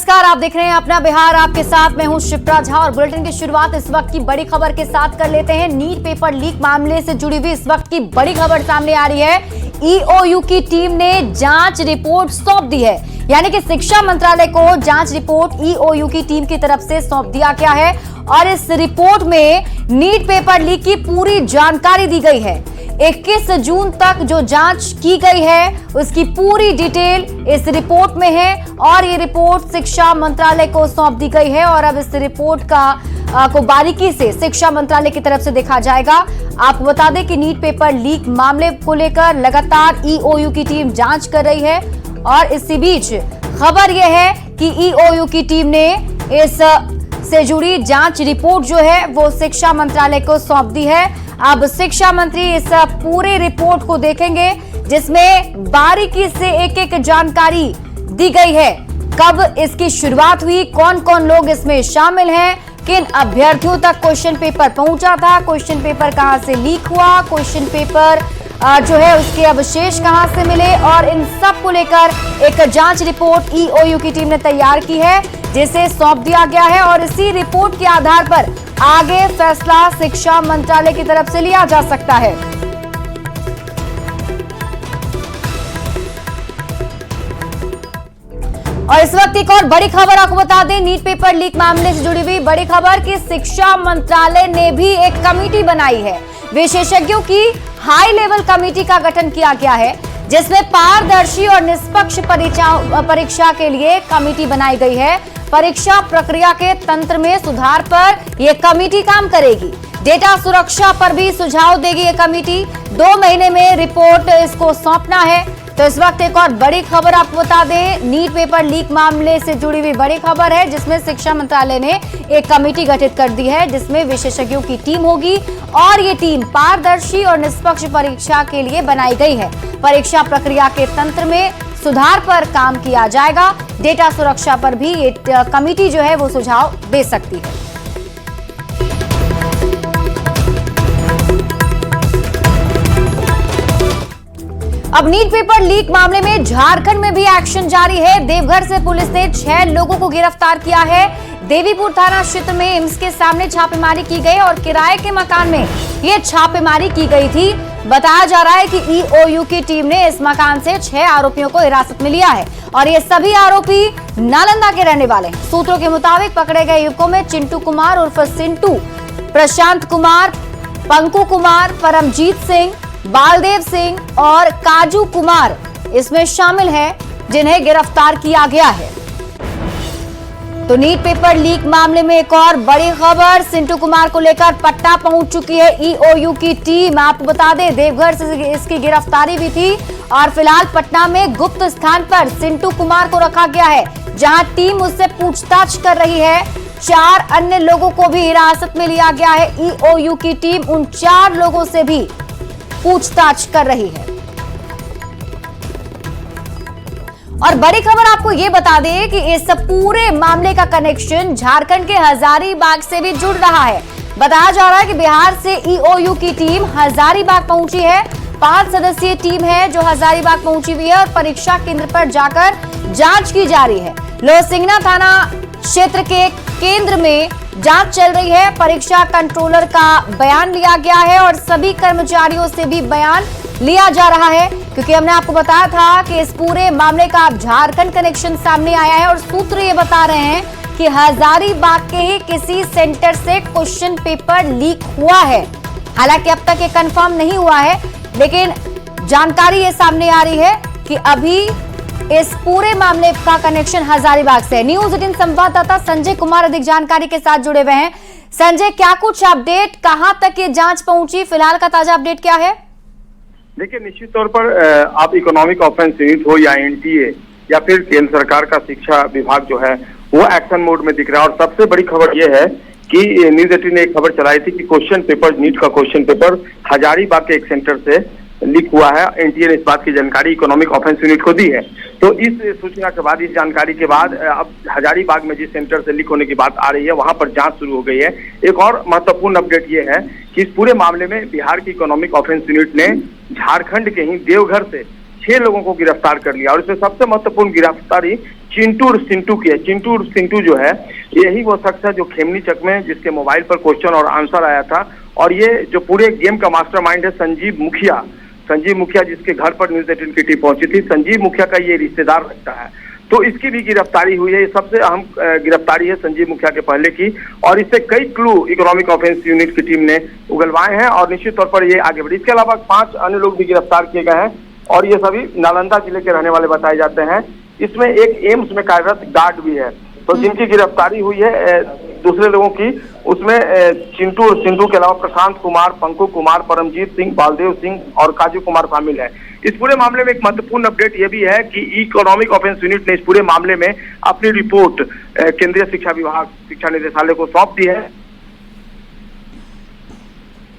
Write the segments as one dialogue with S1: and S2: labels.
S1: नमस्कार, आप देख रहे हैं अपना बिहार। आपके साथ मैं हूं शिप्रा झा और बुलेटिन की शुरुआत इस वक्त की बड़ी खबर के साथ कर लेते हैं। नीट पेपर लीक मामले से जुड़ी हुई इस वक्त की बड़ी खबर सामने आ रही है। ईओयू की टीम ने जांच रिपोर्ट सौंप दी है, यानी कि शिक्षा मंत्रालय को जांच रिपोर्ट ईओयू की टीम की तरफ से सौंप दिया गया है और इस रिपोर्ट में नीट पेपर लीक की पूरी जानकारी दी गई है। 21 जून तक जो जांच की गई है उसकी पूरी डिटेल इस रिपोर्ट में है और ये रिपोर्ट शिक्षा मंत्रालय को सौंप दी गई है और अब इस रिपोर्ट को बारीकी से शिक्षा मंत्रालय की तरफ से देखा जाएगा। आपको बता दें कि नीट पेपर लीक मामले को लेकर लगातार ईओयू की टीम जांच कर रही है और इसी बीच खबर यह है कि ईओयू की टीम ने इस से जुड़ी जांच रिपोर्ट जो है वो शिक्षा मंत्रालय को सौंप दी है। अब शिक्षा मंत्री इस पूरे रिपोर्ट को देखेंगे जिसमें बारीकी से एक एक जानकारी दी गई है। कब इसकी शुरुआत हुई, कौन कौन लोग इसमें शामिल हैं, किन अभ्यर्थियों तक क्वेश्चन पेपर पहुंचा था, क्वेश्चन पेपर कहां से लीक हुआ, क्वेश्चन पेपर जो है उसके अवशेष कहां से मिले और इन सब को लेकर एक जांच रिपोर्ट ईओयू की टीम ने तैयार की है जिसे सौंप दिया गया है और इसी रिपोर्ट के आधार पर आगे फैसला शिक्षा मंत्रालय की तरफ से लिया जा सकता है। और इस वक्त एक और बड़ी खबर आपको बता दें, नीट पेपर लीक मामले से जुड़ी हुई बड़ी खबर कि शिक्षा मंत्रालय ने भी एक कमेटी बनाई है। विशेषज्ञों की हाई लेवल कमेटी का गठन किया गया है जिसमें पारदर्शी और निष्पक्ष परीक्षा के लिए कमेटी बनाई गई है। परीक्षा प्रक्रिया के तंत्र में सुधार पर यह कमेटी काम करेगी। डेटा सुरक्षा पर भी सुझाव देगी ये कमेटी। 2 महीने में रिपोर्ट इसको सौंपना है। तो इस वक्त एक और बड़ी खबर आपको बता दें, नीट पेपर लीक मामले से जुड़ी हुई बड़ी खबर है जिसमें शिक्षा मंत्रालय ने एक कमेटी गठित कर दी है जिसमें विशेषज्ञों की टीम होगी और ये टीम पारदर्शी और निष्पक्ष परीक्षा के लिए बनाई गई है। परीक्षा प्रक्रिया के तंत्र में सुधार पर काम किया जाएगा। डेटा सुरक्षा पर भी ये कमेटी जो है वो सुझाव दे सकती है। अब नीट पेपर लीक मामले में झारखंड में भी एक्शन जारी है। देवघर से पुलिस ने 6 लोगों को गिरफ्तार किया है। देवीपुर थाना क्षेत्र में एम्स के सामने छापेमारी की गई और किराए के मकान में ये छापेमारी की गई थी। बताया जा रहा है कि ईओयू की टीम ने इस मकान से 6 आरोपियों को हिरासत में लिया है और ये सभी आरोपी नालंदा के रहने वाले हैं। सूत्रों के मुताबिक पकड़े गए युवकों में चिंटू कुमार उर्फ सिंटू, प्रशांत कुमार, पंकु कुमार, परमजीत सिंह, बालदेव सिंह और काजू कुमार इसमें शामिल हैं जिन्हें गिरफ्तार किया गया है। तो नीट पेपर लीक मामले में एक और बड़ी खबर, सिंटू कुमार को लेकर पटना पहुंच चुकी है ईओयू की टीम। आपको बता दें देवघर से इसकी गिरफ्तारी भी थी और फिलहाल पटना में गुप्त स्थान पर सिंटू कुमार को रखा गया है जहां टीम उससे पूछताछ कर रही है। 4 अन्य लोगों को भी हिरासत में लिया गया है। ईओयू की टीम उन 4 लोगों से भी पूछताछ कर रही है। और बड़ी खबर आपको यह बता दें कि इस पूरे मामले का कनेक्शन झारखंड के हजारीबाग से भी जुड़ रहा है। बताया जा रहा है कि बिहार से ईओयू की टीम हजारीबाग पहुंची है। 5 सदस्यीय टीम है जो हजारीबाग पहुंची हुई है और परीक्षा केंद्र पर जाकर जांच की जा रही है। लोहसिंगना थाना क्षेत्र के केंद्र में जांच चल रही है। परीक्षा कंट्रोलर का बयान लिया गया है और सभी कर्मचारियों से भी बयान लिया जा रहा है क्योंकि हमने आपको बताया था कि इस पूरे मामले का अब झारखंड कनेक्शन सामने आया है और सूत्र ये बता रहे हैं कि हजारीबाग के ही किसी सेंटर से क्वेश्चन पेपर लीक हुआ है। हालांकि अब तक ये कंफर्म नहीं हुआ है लेकिन जानकारी ये सामने आ रही है कि अभी इस पूरे मामले का कनेक्शन हजारीबाग से है। न्यूज 18 संवाददाता संजय कुमार अधिक जानकारी के साथ जुड़े हुए हैं। संजय, क्या कुछ अपडेट, कहां तक ये जांच पहुंची, फिलहाल का ताजा अपडेट क्या है?
S2: देखिए, निश्चित तौर पर आप इकोनॉमिक ऑफेंस यूनिट हो या एनटीए या फिर केंद्र सरकार का शिक्षा विभाग जो है वो एक्शन मोड में दिख रहा है। और सबसे बड़ी खबर ये है कि न्यूज 18 ने एक खबर चलाई थी कि क्वेश्चन पेपर, नीट का क्वेश्चन पेपर हजारीबाग के एक सेंटर से लीक हुआ है। एनटीए ने इस बात की जानकारी इकोनॉमिक ऑफेंस यूनिट को दी है। तो इस सूचना के बाद, इस जानकारी के बाद अब हजारीबाग में जिस सेंटर से लीक होने की बात आ रही है वहां पर जांच शुरू हो गई है। एक और महत्वपूर्ण अपडेट ये है कि इस पूरे मामले में बिहार की इकोनॉमिक ऑफेंस यूनिट ने झारखंड के ही देवघर से 6 लोगों को गिरफ्तार कर लिया और इसमें सबसे महत्वपूर्ण गिरफ्तारी चिंटू और सिंटू की है। चिंटू और सिंटू जो है यही वो शख्स है जो खेमनीचक में जिसके मोबाइल पर क्वेश्चन और आंसर आया था, और ये जो पूरे गेम का मास्टरमाइंड है संजीव मुखिया जिसके घर पर न्यूज़ 18 की टीम पहुंची थी। संजीव मुखिया का ये रिश्तेदार लगता है, तो इसकी भी गिरफ्तारी हुई है। ये सबसे अहम गिरफ्तारी है संजीव मुखिया के पहले की, और इससे कई क्लू इकोनॉमिक ऑफेंस यूनिट की टीम ने उगलवाए हैं और निश्चित तौर पर ये आगे बढ़ी। इसके अलावा 5 अन्य लोग भी गिरफ्तार किए गए हैं और ये सभी नालंदा जिले के रहने वाले बताए जाते हैं। इसमें एक एम्स में कार्यरत गार्ड भी है, तो जिनकी गिरफ्तारी हुई है दूसरे लोगों की, उसमें चिंटू और सिंधु के अलावा प्रशांत कुमार, पंकु कुमार, परमजीत सिंह, बालदेव सिंह और काजू कुमार शामिल है। इस पूरे मामले में एक महत्वपूर्ण अपडेट यह भी है कि इकोनॉमिक ऑफेंस यूनिट ने इस पूरे मामले में अपनी रिपोर्ट केंद्रीय शिक्षा विभाग, शिक्षा निदेशालय को सौंप दी है।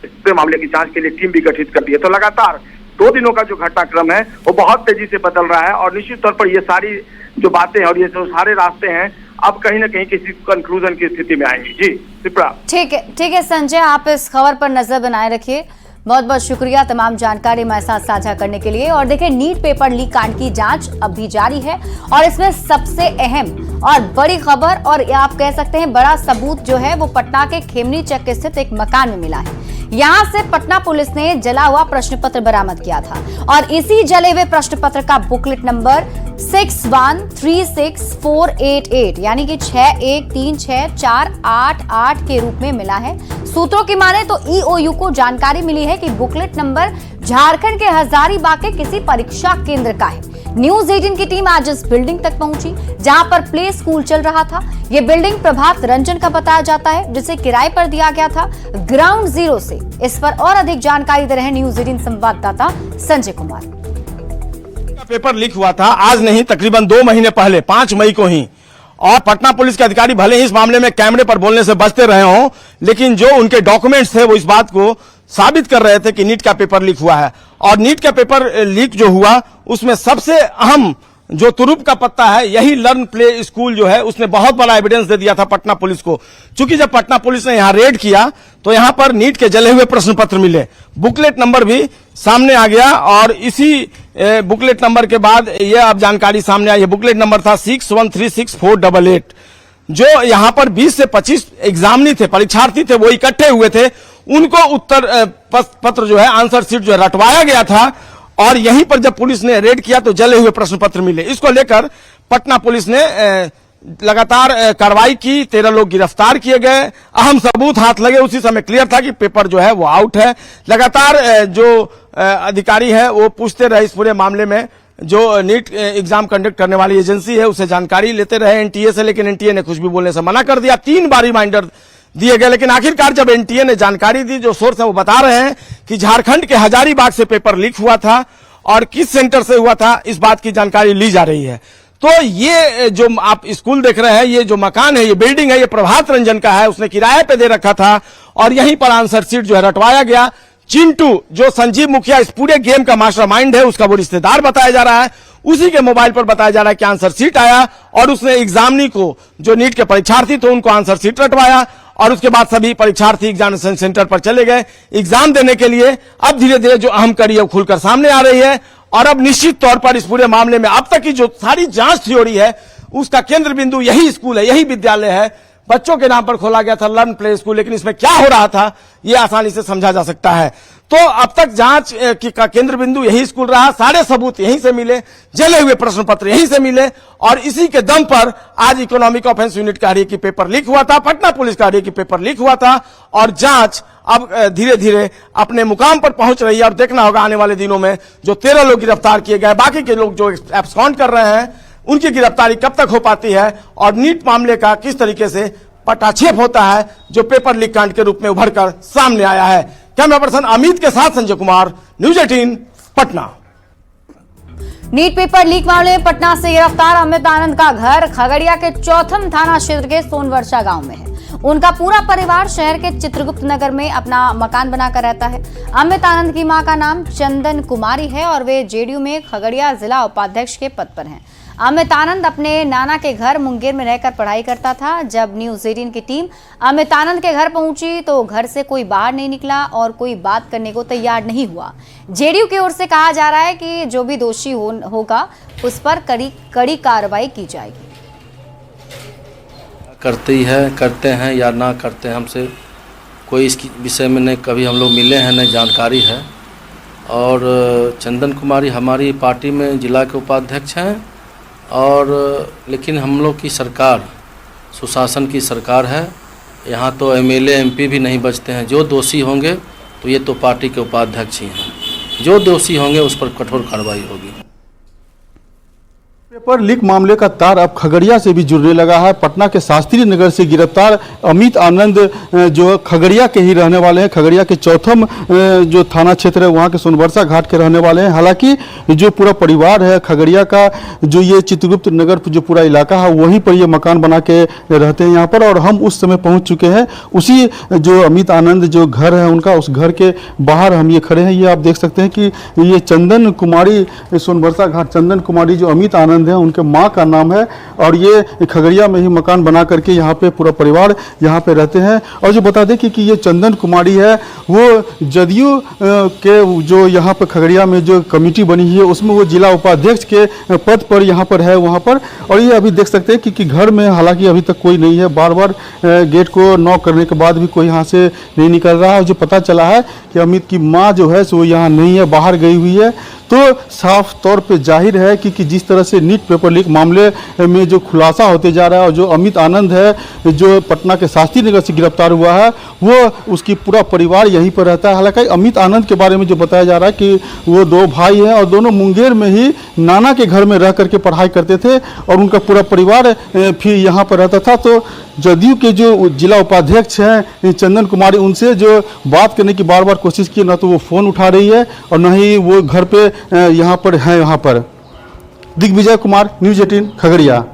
S2: इस पूरे मामले की जांच के लिए टीम भी गठित कर दी है। तो लगातार 2 दिनों का जो घटनाक्रम है वो बहुत तेजी से बदल रहा है और निश्चित तौर पर ये सारी जो बातें हैं और ये जो सारे रास्ते हैं अब कहीं ना कहीं किसी कंक्लूजन की स्थिति में आएंगी। जी सिप्रा। ठीक
S1: है संजय, आप इस खबर पर नजर बनाए रखिए। बहुत बहुत शुक्रिया तमाम जानकारी हमारे साथ साझा करने के लिए। और देखिए, नीट पेपर लीक कांड की जांच अब भी जारी है और इसमें सबसे अहम और बड़ी खबर और आप कह सकते हैं बड़ा सबूत जो है वो पटना के खेमनीचक स्थित एक मकान में मिला है। यहां से पटना पुलिस ने जला हुआ प्रश्न पत्र बरामद किया था और इसी जले हुए प्रश्न पत्र का बुकलेट नंबर 6136488 यानी कि 61364888 के रूप में मिला है। सूत्रों की माने तो ईओयू को जानकारी मिली है कि बुकलेट नंबर झारखंड के हजारीबाग के किसी परीक्षा केंद्र का है। न्यूज़ 18 की टीम आज इस बिल्डिंग तक पहुंची जहां पर प्ले स्कूल चल रहा था। यह बिल्डिंग प्रभात रंजन का बताया जाता है जिसे किराए पर दिया गया था ग्राउंड जीरो से। इस पर और अधिक जानकारी दे रहे हैं न्यूज़ 18 संवाददाता संजय कुमार।
S3: पेपर लीक हुआ था आज नहीं, तकरीबन 2 महीने पहले 5 मई को ही, और पटना पुलिस के अधिकारी भले ही इस मामले में कैमरे पर बोलने से बचते रहे हों, लेकिन जो उनके डॉक्यूमेंट्स थे वो इस बात को साबित कर रहे थे कि नीट का पेपर लीक हुआ है। और नीट का पेपर लीक जो हुआ उसमें सबसे अहम जो तुरुप का पत्ता है यही लर्न प्ले स्कूल जो है, उसने बहुत बड़ा एविडेंस दे दिया था पटना पुलिस को। चूंकि जब पटना पुलिस ने यहां रेड किया तो यहां पर नीट के जले हुए प्रश्न पत्र मिले, बुकलेट नंबर भी सामने आ गया और इसी बुकलेट नंबर के बाद यह अब जानकारी सामने आई है। बुकलेट नंबर था 61364888। जो यहां पर 20 से 25 एग्जामिनी थे, परीक्षार्थी थे, वो इकट्ठे हुए थे, उनको उत्तर पत्र जो है, आंसर शीट जो है रटवाया गया था और यहीं पर जब पुलिस ने रेड किया तो जले हुए प्रश्न पत्र मिले। इसको लेकर पटना पुलिस ने लगातार कार्रवाई की, 13 लोग गिरफ्तार किए गए, अहम सबूत हाथ लगे। उसी समय क्लियर था कि पेपर जो है वो आउट है। लगातार जो अधिकारी है वो पूछते रहे इस पूरे मामले में, जो नीट एग्जाम कंडक्ट करने वाली एजेंसी है उसे जानकारी लेते रहे एनटीए से, लेकिन एनटीए ने कुछ भी बोलने से मना कर दिया। 3 बार रिमाइंडर दिए गए, लेकिन आखिरकार जब एनटीए ने जानकारी दी, जो सोर्स है वो बता रहे हैं कि झारखंड के हजारीबाग से पेपर लीक हुआ था और किस सेंटर से हुआ था इस बात की जानकारी ली जा रही है। तो ये जो आप स्कूल देख रहे हैं, ये जो मकान है, ये बिल्डिंग है, ये प्रभात रंजन का है, उसने किराए पे दे रखा था और यहीं पर आंसर शीट जो है रटवाया गया। चिंटू जो संजीव मुखिया इस पूरे गेम का मास्टरमाइंड है, उसका वो रिश्तेदार बताया जा रहा है, उसी के मोबाइल पर बताया जा रहा है कि आंसर शीट आया और उसने एग्जामिनी को, जो नीट के परीक्षार्थी थे, उनको आंसर शीट रटवाया और उसके बाद सभी परीक्षार्थी एग्जामिनेशन सेंटर पर चले गए एग्जाम देने के लिए। अब धीरे धीरे जो अहम कड़ी है वो खुलकर सामने आ रही है और अब निश्चित तौर पर इस पूरे मामले में अब तक की जो सारी जांच थ्योरी है उसका केंद्र बिंदु यही स्कूल है, यही विद्यालय है। बच्चों के नाम पर खोला गया था लर्न प्ले स्कूल, लेकिन इसमें क्या हो रहा था यह आसानी से समझा जा सकता है। तो अब तक जांच का केंद्र बिंदु यही स्कूल रहा, सारे सबूत यहीं से मिले, जले हुए प्रश्न पत्र यहीं से मिले और इसी के दम पर आज इकोनॉमिक ऑफेंस यूनिट कह रही है कि पेपर लीक हुआ था, पटना पुलिस कह रही है कि पेपर लीक हुआ था और जांच अब धीरे धीरे अपने मुकाम पर पहुंच रही है। और देखना होगा आने वाले दिनों में जो 13 लोग गिरफ्तार किए गए, बाकी के लोग जो एब्सकॉन्ड कर रहे हैं, उनकी गिरफ्तारी कब तक हो पाती है और नीट मामले का किस तरीके से पटाक्षेप होता है जो पेपर लीक कांड के रूप में उभर कर सामने आया है। कैमरा पर्सन अमित के साथ Sanjay Kumar, news 18 Patna.
S1: NEET paper leak मामले में पटना से गिरफ्तार अमित आनंद का घर खगड़िया के चौथम थाना क्षेत्र के सोनवर्षा गांव में है। उनका पूरा परिवार शहर के चित्रगुप्त नगर में अपना मकान बनाकर रहता है। अमित आनंद की मां का नाम चंदन कुमारी है और वे जेडीयू में खगड़िया जिला उपाध्यक्ष के पद पर हैं। अमित आनंद अपने नाना के घर मुंगेर में रहकर पढ़ाई करता था। जब न्यूज़ 18 की टीम अमित आनंद के घर पहुंची तो घर से कोई बाहर नहीं निकला और कोई बात करने को तैयार नहीं हुआ। जेडीयू की ओर से कहा जा रहा है कि जो भी दोषी होगा उस पर कड़ी कार्रवाई की जाएगी।
S4: करते हैं या ना करते हैं, हमसे कोई इसकी विषय में नहीं कभी हम लोग मिले हैं, नहीं जानकारी है। और चंदन कुमारी हमारी पार्टी में जिला के उपाध्यक्ष हैं, और लेकिन हम लोग की सरकार सुशासन की सरकार है। यहाँ तो एमएलए एमपी भी नहीं बचते हैं। जो दोषी होंगे तो ये तो पार्टी के उपाध्यक्ष ही हैं, जो दोषी होंगे उस पर कठोर कार्रवाई होगी।
S5: पेपर लीक मामले का तार अब खगड़िया से भी जुड़ने लगा है। पटना के शास्त्री नगर से गिरफ्तार अमित आनंद जो खगड़िया के ही रहने वाले हैं, खगड़िया के चौथम जो थाना क्षेत्र है वहाँ के सोनबरसा घाट के रहने वाले हैं। हालांकि जो पूरा परिवार है खगड़िया का, जो ये चित्रगुप्त नगर जो पूरा इलाका है वहीं पर ये मकान बना के रहते हैं यहाँ पर। और हम उस समय पहुँच चुके हैं उसी जो अमित आनंद जो घर है उनका, उस घर के बाहर हम ये खड़े हैं। ये आप देख सकते हैं कि ये चंदन कुमारी सोनबरसा घाट चंदन कुमारी जो अमित आनंद है उनके मां का नाम है, और ये खगड़िया में ही मकान बना करके यहाँ पे पूरा परिवार यहाँ पे रहते हैं। और जो बता दें कि ये चंदन कुमारी है वो जदयू के जो यहाँ पे खगड़िया में जो कमेटी बनी है उसमें वो जिला उपाध्यक्ष के पद पर यहाँ पर है वहाँ पर। और ये अभी देख सकते हैं कि घर में हालांकि अभी तक कोई नहीं है, बार बार गेट को नॉक करने के बाद भी कोई यहाँ से नहीं निकल रहा है। जो पता चला है कि अमित की माँ जो है सो यहाँ नहीं है, बाहर गई हुई है। तो साफ तौर पे जाहिर है कि जिस तरह से नीट पेपर लीक मामले में जो खुलासा होते जा रहा है और जो अमित आनंद है जो पटना के शास्त्री नगर से गिरफ्तार हुआ है वो उसकी पूरा परिवार यहीं पर रहता है। हालांकि अमित आनंद के बारे में जो बताया जा रहा है कि वो दो भाई हैं और दोनों मुंगेर में ही नाना के घर में रह करके पढ़ाई करते थे और उनका पूरा परिवार फिर यहाँ पर रहता था। तो जदयू के जो जिला उपाध्यक्ष हैं चंदन कुमारी, उनसे जो बात करने की बार बार कोशिश की, ना तो वो फ़ोन उठा रही है और ना ही वो घर पे यहाँ पर है। यहाँ पर दिग्विजय कुमार, न्यूज़ 18 खगड़िया।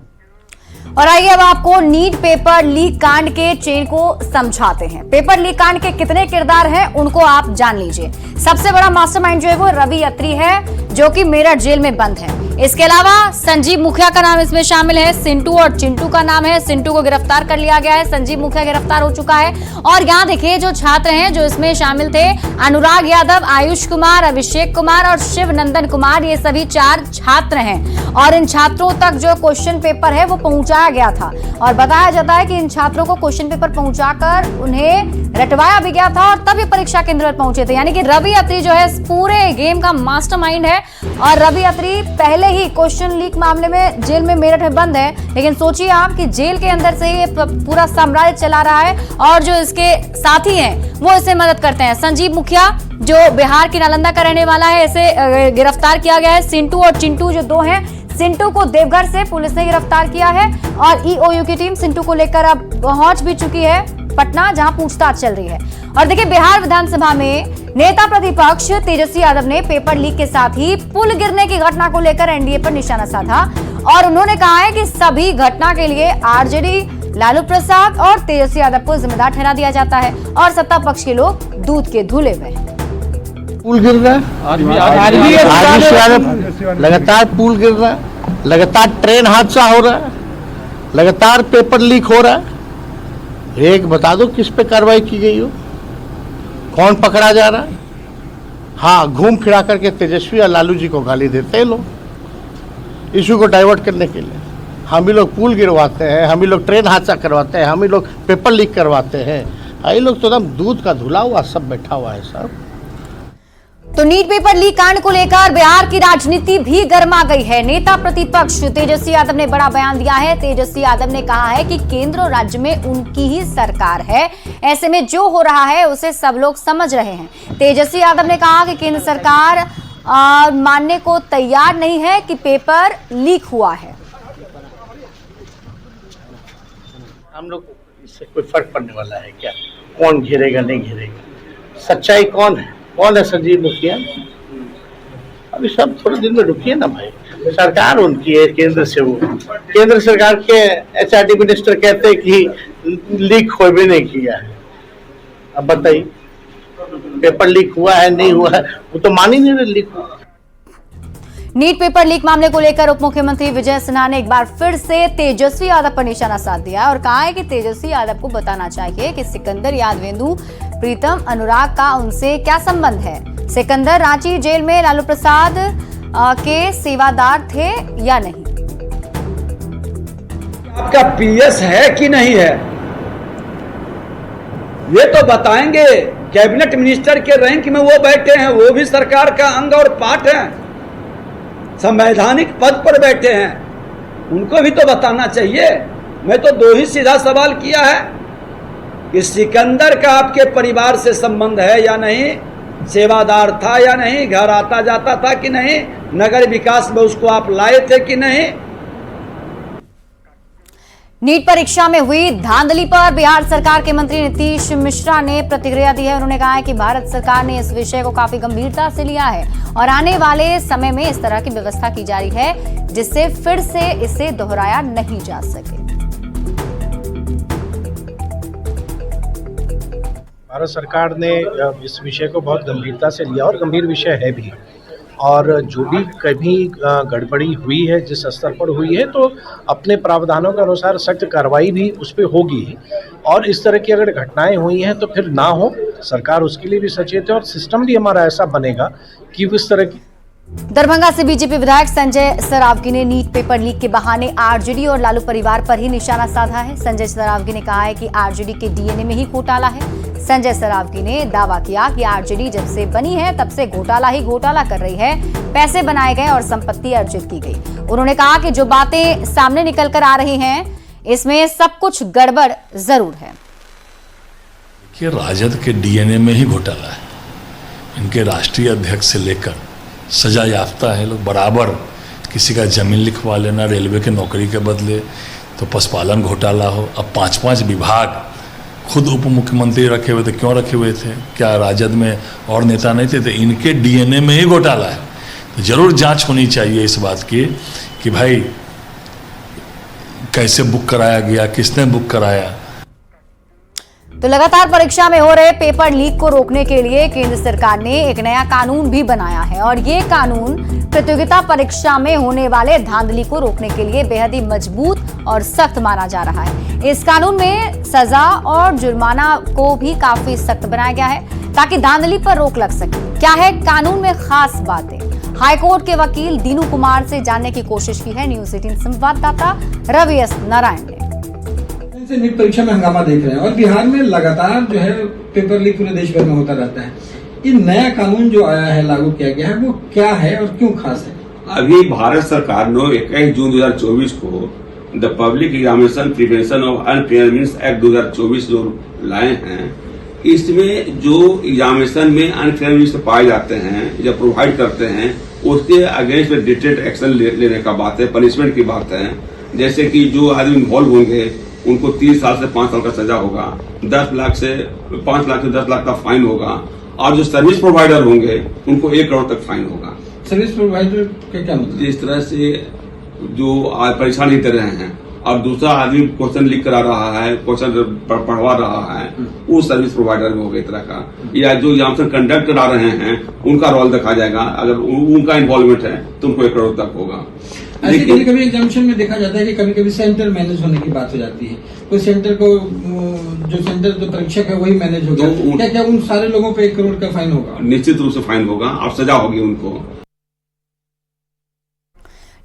S1: और आइए अब आपको नीट पेपर लीक कांड के चेन को समझाते हैं। पेपर लीक कांड के कितने किरदार हैं उनको आप जान लीजिए। सबसे बड़ा मास्टरमाइंड जो है वो रवि अत्री है जो कि मेरठ जेल में बंद है। इसके अलावा संजीव मुखिया का नाम इसमें शामिल है, सिंटू और चिंटू का नाम है। सिंटू को गिरफ्तार कर लिया गया है, संजीव मुखिया गिरफ्तार हो चुका है। और यहाँ देखिए जो छात्र हैं जो इसमें शामिल थे, अनुराग यादव, आयुष कुमार, अभिषेक कुमार और शिव नंदन कुमार, ये सभी 4 छात्र हैं। और इन छात्रों तक जो क्वेश्चन पेपर है वो पहुंचाया गया था और बताया जाता है कि इन छात्रों को क्वेश्चन पेपर पहुंचाकर उन्हें रटवाया भी गया था और तब ये परीक्षा केंद्र पर पहुंचे थे। यानी कि रवि अत्री जो है इस पूरे गेम का मास्टरमाइंड है। और रवि अत्री पहले ही क्वेश्चन लीक मामले में जेल में मेरठ में बंद है, लेकिन सोचिए आप कि जेल के अंदर से ये पूरा साम्राज्य चला रहा है और जो इसके साथी हैं वो इसे मदद करते हैं। संजीव मुखिया जो बिहार की नालंदा का रहने वाला है, इसे गिरफ्तार किया गया है। सिंटू और चिंटू जो 2 हैं, सिंटू को देवघर से पुलिस ने गिरफ्तार किया है और ईओयू की टीम सिंटू को लेकर अब पहुंच भी चुकी है पटना, जहां पूछताछ चल रही है। और देखिए बिहार विधानसभा में नेता प्रतिपक्ष तेजस्वी यादव ने पेपर लीक के साथ ही पुल गिरने की घटना को लेकर एनडीए पर निशाना साधा और उन्होंने कहा है कि सभी घटना के लिए आरजेडी, लालू प्रसाद और तेजस्वी यादव को जिम्मेदार ठहरा दिया जाता है और सत्ता पक्ष के लोग दूध के धुले में।
S6: पुल गिर रहा है, लगातार पुल गिर रहा है, लगातार ट्रेन हादसा हो रहा है, लगातार पेपर लीक हो रहा है। एक बता दो किस पे कार्रवाई की गई हो, कौन पकड़ा जा रहा है? हाँ, घूम फिरा करके तेजस्वी और लालू जी को गाली देते हैं लोग इशू को डाइवर्ट करने के लिए। हम ही लोग पुल गिरवाते हैं, हम ही लोग ट्रेन हादसा करवाते हैं, हम ही लोग पेपर लीक करवाते हैं। ये लोग तो एकदम दूध का धुला हुआ सब बैठा हुआ है सब।
S1: तो नीट पेपर लीक कांड को लेकर बिहार की राजनीति भी गर्मा गई है। नेता प्रतिपक्ष तेजस्वी यादव ने बड़ा बयान दिया है। तेजस्वी यादव ने कहा है कि केंद्र और राज्य में उनकी ही सरकार है, ऐसे में जो हो रहा है उसे सब लोग समझ रहे हैं। तेजस्वी यादव ने कहा कि केंद्र सरकार मानने को तैयार नहीं है कि पेपर लीक हुआ है।
S6: हम लोग इससे कोई फर्क पड़ने वाला है क्या? कौन घेरेगा नहीं घेरेगा, सच्चाई कौन है? कौन है संजीव मुखिया? अभी सब थोड़े दिन में रुकिए ना भाई, सरकार उनकी है केंद्र से। वो केंद्र सरकार के एचआरडी मिनिस्टर कहते हैं कि लीक कोई भी नहीं किया है। अब बताइए पेपर लीक हुआ है नहीं हुआ है, वो तो मान ही नहीं रहे लीक हुआ।
S1: नीट पेपर लीक मामले को लेकर उप मुख्यमंत्री विजय सिन्हा ने एक बार फिर से तेजस्वी यादव पर निशाना साध दिया और कहा है कि तेजस्वी यादव को बताना चाहिए कि सिकंदर यादवेंदु प्रीतम अनुराग का उनसे क्या संबंध है। सिकंदर रांची जेल में लालू प्रसाद के सेवादार थे या नहीं।
S7: आपका पीएस है कि नहीं है ये तो बताएंगे। कैबिनेट मिनिस्टर के रैंक में वो बैठे हैं, वो भी सरकार का अंग और पार्ट है, संवैधानिक पद पर बैठे हैं, उनको भी तो बताना चाहिए। मैं तो दो ही सीधा सवाल किया है कि सिकंदर का आपके परिवार से संबंध है या नहीं, सेवादार था या नहीं, घर आता जाता था कि नहीं, नगर विकास में उसको आप लाए थे कि नहीं।
S1: नीट परीक्षा में हुई धांधली पर बिहार सरकार के मंत्री नीतीश मिश्रा ने प्रतिक्रिया दी है। उन्होंने कहा है कि भारत सरकार ने इस विषय को काफी गंभीरता से लिया है और आने वाले समय में इस तरह की व्यवस्था की जा रही है जिससे फिर से इसे दोहराया नहीं जा सके।
S8: भारत सरकार ने इस विषय को बहुत गंभीरता से लिया और गंभीर विषय है भी, और जो भी कभी गड़बड़ी हुई है जिस स्तर पर हुई है तो अपने प्रावधानों के अनुसार सख्त कार्रवाई भी उस पर होगी। और इस तरह की अगर घटनाएं हुई हैं तो फिर ना हो, सरकार उसके लिए भी सचेत है और सिस्टम भी हमारा ऐसा बनेगा कि इस तरह की।
S1: दरभंगा से बीजेपी विधायक संजय सरावगी ने नीट पेपर लीक के बहाने आरजेडी और लालू परिवार पर ही निशाना साधा है। संजय सरावगी ने कहा है कि आरजेडी के डीएनए में ही घोटाला है। संजय सरावगी ने दावा किया कि आरजेडी जब से बनी है तब से घोटाला ही घोटाला कर रही है, पैसे बनाए गए और संपत्ति अर्जित की गई। उन्होंने कहा कि जो बातें सामने निकल कर आ रही हैं इसमें सब कुछ गड़बड़ जरूर है।
S9: कि राजद के डीएनए में ही घोटाला है। इनके राष्ट्रीय अध्यक्ष से लेकर सजा याफ्ता है लोग, बराबर किसी का जमीन लिखवा लेना रेलवे के नौकरी के बदले, तो पशुपालन घोटाला हो। अब 5-5 विभाग खुद उप मुख्यमंत्री रखे हुए थे, क्यों रखे हुए थे? क्या राजद में और नेता नहीं थे? तो इनके डीएनए में ही घोटाला है। तो जरूर जांच होनी चाहिए इस बात की कि भाई कैसे बुक कराया गया, किसने बुक कराया।
S1: तो लगातार परीक्षा में हो रहे पेपर लीक को रोकने के लिए केंद्र सरकार ने एक नया कानून भी बनाया है और ये कानून प्रतियोगिता परीक्षा में होने वाले धांधली को रोकने के लिए बेहद ही मजबूत और सख्त माना जा रहा है। इस कानून में सजा और जुर्माना को भी काफी सख्त बनाया गया है ताकि धांधली पर रोक लग सके। क्या है कानून में खास बातें? हाईकोर्ट के वकील दीनू कुमार से जानने की कोशिश की है न्यूज़ 18 संवाददाता रवि एस नारायण ने।
S10: नीट परीक्षा में हंगामा देख रहे हैं और बिहार में लगातार जो है पेपर लीक पूरे देश भर में होता रहता है। ये नया कानून जो आया है, लागू किया गया है, वो क्या है और क्यों खास है?
S11: अभी भारत सरकार ने 21 जून 2024 को the public examination prevention of unfair means act 2024 जो लाए हैं, इसमें जो एग्जामिनेशन में अनफेयर मीन्स पाए जाते हैं या प्रोवाइड करते हैं उसके अगेंस्ट डिटेक्ट एक्शन लेने का बात है, पनिशमेंट की बात है। जैसे कि जो आदमी इन्वॉल्व होंगे उनको 3 साल से 5 साल का सजा होगा, 5 लाख से 10 लाख का फाइन होगा, और जो सर्विस प्रोवाइडर होंगे उनको 1 करोड़ तक फाइन होगा।
S10: सर्विस प्रोवाइडर का क्या मतलब?
S11: जिस तरह से जो परीक्षा नहीं दे रहे हैं और दूसरा आदमी क्वेश्चन लीक करा रहा है, क्वेश्चन पढ़वा रहा है, वो सर्विस प्रोवाइडर में होगा एक तरह का। या जो एग्जामिनेशन कंडक्ट करा रहे हैं उनका रोल देखा जाएगा, अगर उनका इन्वॉल्वमेंट है तो उनको 1 करोड़ तक होगा।
S10: कभी कभी एग्जामिनेशन में देखा जाता है कि कभी कभी सेंटर मैनेज होने की बात हो जाती है, कोई सेंटर को जो परीक्षक है वही मैनेज होगा, तो क्या उन सारे लोगों पे 1 करोड़ का फाइन होगा?
S11: निश्चित रूप से फाइन होगा और सजा होगी उनको।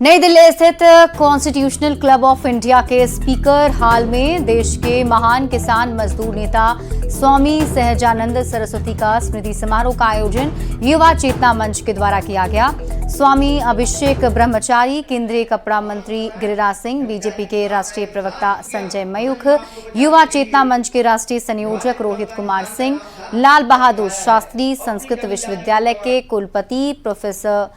S1: नई दिल्ली स्थित कॉन्स्टिट्यूशनल क्लब ऑफ इंडिया के स्पीकर हॉल में देश के महान किसान मजदूर नेता स्वामी सहजानंद सरस्वती का स्मृति समारोह का आयोजन युवा चेतना मंच के द्वारा किया गया। स्वामी अभिषेक ब्रह्मचारी, केंद्रीय कपड़ा मंत्री गिरिराज सिंह, बीजेपी के राष्ट्रीय प्रवक्ता संजय मयूख, युवा चेतना मंच के राष्ट्रीय संयोजक रोहित कुमार सिंह, लाल बहादुर शास्त्री संस्कृत विश्वविद्यालय के कुलपति प्रोफेसर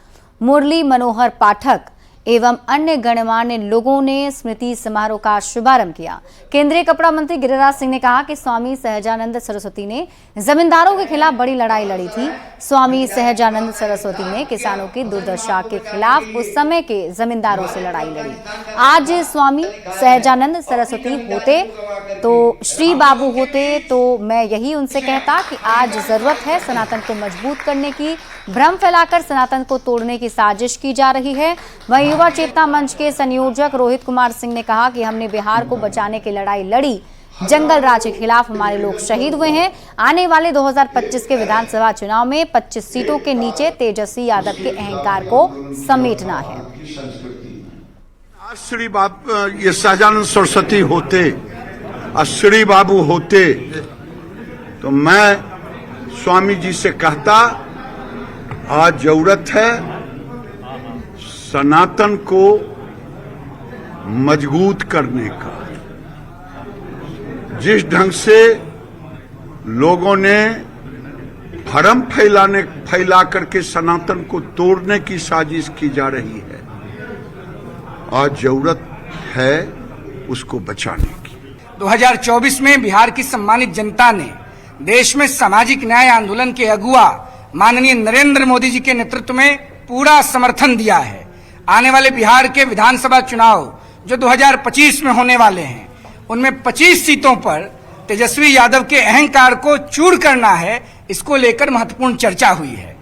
S1: मुरली मनोहर पाठक एवं अन्य गणमान्य लोगों ने स्मृति समारोह का शुभारंभ किया। केंद्रीय कपड़ा मंत्री गिरिराज सिंह ने कहा कि स्वामी सहजानंद सरस्वती ने जमींदारों के खिलाफ बड़ी लड़ाई लड़ी थी। स्वामी सहजानंद सरस्वती ने किसानों की दुर्दशा के खिलाफ उस समय के जमींदारों से लड़ाई लड़ी। आज स्वामी सहजानंद सरस्वती होते तो श्री बाबू होते तो मैं यही उनसे कहता कि आज जरूरत है सनातन को मजबूत करने की, भ्रम फैलाकर सनातन को तोड़ने की साजिश की जा रही है। वहीं युवा चेतना मंच के संयोजक रोहित कुमार सिंह ने कहा कि हमने बिहार को बचाने की लड़ाई लड़ी, जंगल राज के खिलाफ हमारे लोग शहीद हुए हैं। आने वाले 2025 के विधानसभा चुनाव में 25 सीटों के नीचे तेजस्वी यादव के अहंकार को समेटना है।
S12: श्री बाबू ये सहजानंद सरस्वती होते, श्री बाबू होते तो मैं स्वामी जी से कहता आज जरूरत है सनातन को मजबूत करने का। जिस ढंग से लोगों ने भ्रम फैला करके सनातन को तोड़ने की साजिश की जा रही है, आज जरूरत है उसको बचाने की।
S13: 2024 में बिहार की सम्मानित जनता ने देश में सामाजिक न्याय आंदोलन के अगुआ माननीय नरेंद्र मोदी जी के नेतृत्व में पूरा समर्थन दिया है। आने वाले बिहार के विधानसभा चुनाव जो 2025 में होने वाले हैं, उनमें 25 सीटों पर तेजस्वी यादव के अहंकार को चूर करना है, इसको लेकर महत्वपूर्ण चर्चा हुई है।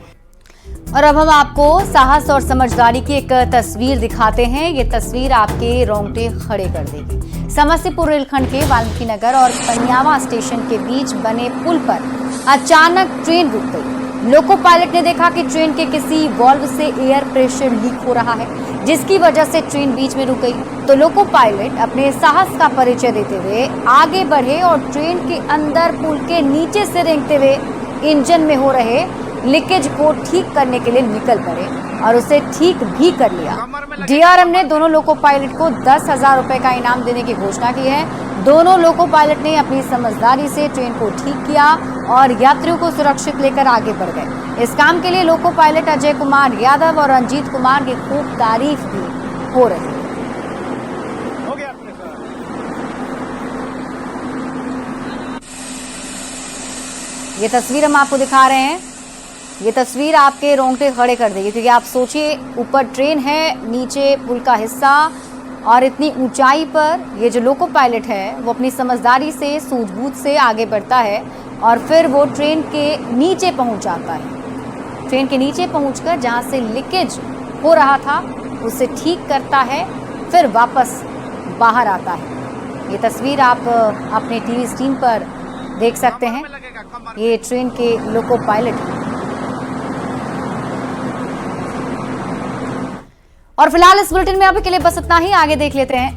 S1: और अब हम आपको साहस और समझदारी की एक तस्वीर दिखाते हैं। ये तस्वीर आपके रोंगटे खड़े कर देगी। समस्तीपुर रेलखंड के वाल्मीकि नगर और पनियावा स्टेशन के बीच बने पुल पर अचानक ट्रेन रुक गई। लोको पायलट ने देखा कि ट्रेन के किसी वाल्व से एयर प्रेशर लीक हो रहा है, जिसकी वजह से ट्रेन बीच में रुक गई। तो लोको पायलट अपने साहस का परिचय देते हुए आगे बढ़े और ट्रेन के अंदर पुल के नीचे से रेंगते हुए इंजन में हो रहे लीकेज को ठीक करने के लिए निकल पड़े और उसे ठीक भी कर लिया। डीआरएम ने दोनों लोको पायलट को 10,000 रुपए का इनाम देने की घोषणा की है। दोनों लोको पायलट ने अपनी समझदारी से ट्रेन को ठीक किया और यात्रियों को सुरक्षित लेकर आगे बढ़ गए। इस काम के लिए लोको पायलट अजय कुमार यादव और रंजीत कुमार की खूब तारीफ भी हो रही है। ये तस्वीर हम आपको दिखा रहे हैं। ये तस्वीर आपके रोंगटे खड़े कर देगी, क्योंकि आप सोचिए ऊपर ट्रेन है, नीचे पुल का हिस्सा और इतनी ऊंचाई पर ये जो लोको पायलट है वो अपनी समझदारी से, सूझबूझ से आगे बढ़ता है और फिर वो ट्रेन के नीचे पहुंच जाता है। ट्रेन के नीचे पहुंचकर जहां से लीकेज हो रहा था उसे ठीक करता है, फिर वापस बाहर आता है। ये तस्वीर आप अपने टीवी स्क्रीन पर देख सकते हैं। ये ट्रेन के लोको पायलट हैं। और फिलहाल इस बुलेटिन में अभी के लिए बस इतना ही। आगे देख लेते हैं।